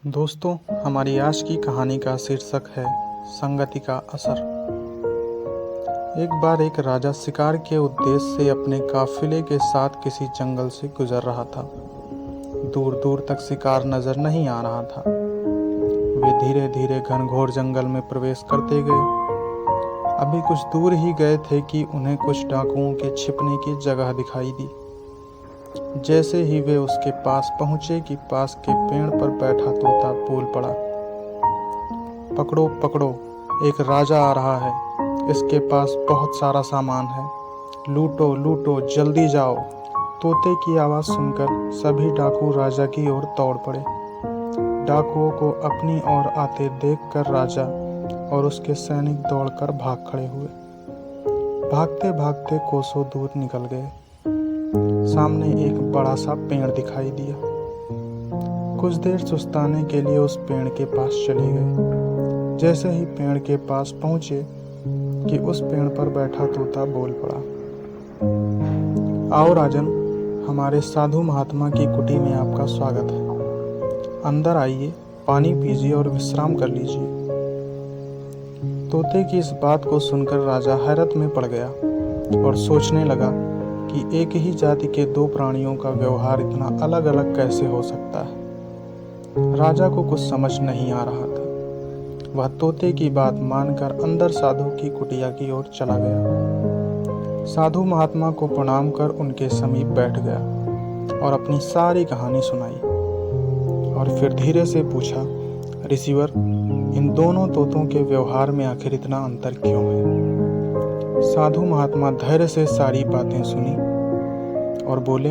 दोस्तों, हमारी आज की कहानी का शीर्षक है संगति का असर। एक बार एक राजा शिकार के उद्देश्य से अपने काफिले के साथ किसी जंगल से गुजर रहा था। दूर दूर तक शिकार नजर नहीं आ रहा था। वे धीरे धीरे घनघोर जंगल में प्रवेश करते गए। अभी कुछ दूर ही गए थे कि उन्हें कुछ डाकुओं के छिपने की जगह दिखाई दी। जैसे ही वे उसके पास पहुंचे कि पास के पेड़ पर बैठा तोता बोल पड़ा, पकड़ो पकड़ो, एक राजा आ रहा है। इसके पास बहुत सारा सामान है। लूटो लूटो, जल्दी जाओ। तोते की आवाज़ सुनकर सभी डाकू राजा की ओर दौड़ पड़े। डाकुओं को अपनी ओर आते देखकर राजा और उसके सैनिक दौड़कर भाग खड़े हुए। भागते भागते कोसों दूर निकल गए। सामने एक बड़ा सा पेड़ दिखाई दिया। कुछ देर सुस्ताने के लिए उस पेड़ के पास चले गए। जैसे ही पेड़ के पास पहुंचे कि उस पेड़ पर बैठा तोता बोल पड़ा, आओ राजन, हमारे साधु महात्मा की कुटी में आपका स्वागत है। अंदर आइए, पानी पीजिए और विश्राम कर लीजिए। तोते की इस बात को सुनकर राजा हैरत में पड़ गया और सोचने लगा कि एक ही जाति के दो प्राणियों का व्यवहार इतना अलग अलग कैसे हो सकता है। राजा को कुछ समझ नहीं आ रहा था। वह तोते की बात मानकर अंदर साधु की कुटिया की ओर चला गया। साधु महात्मा को प्रणाम कर उनके समीप बैठ गया और अपनी सारी कहानी सुनाई और फिर धीरे से पूछा, ऋषिवर, इन दोनों तोतों के व्यवहार में आखिर इतना अंतर क्यों है? साधु महात्मा धैर्य से सारी बातें सुनी और बोले,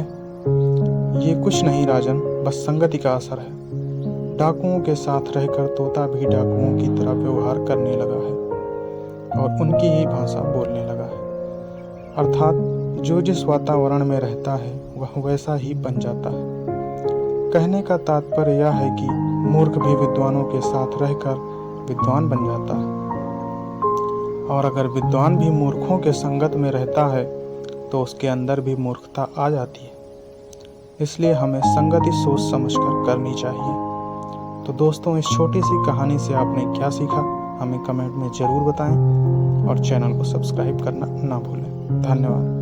ये कुछ नहीं राजन, बस संगति का असर है। डाकुओं के साथ रहकर तोता भी डाकुओं की तरह व्यवहार करने लगा है और उनकी ही भाषा बोलने लगा है। अर्थात जो जिस वातावरण में रहता है वह वैसा ही बन जाता है। कहने का तात्पर्य यह है कि मूर्ख भी विद्वानों के साथ रहकर विद्वान बन जाता है, और अगर विद्वान भी मूर्खों के संगत में रहता है तो उसके अंदर भी मूर्खता आ जाती है। इसलिए हमें संगति सोच समझकर करनी चाहिए। तो दोस्तों, इस छोटी सी कहानी से आपने क्या सीखा, हमें कमेंट में ज़रूर बताएं और चैनल को सब्सक्राइब करना ना भूलें। धन्यवाद।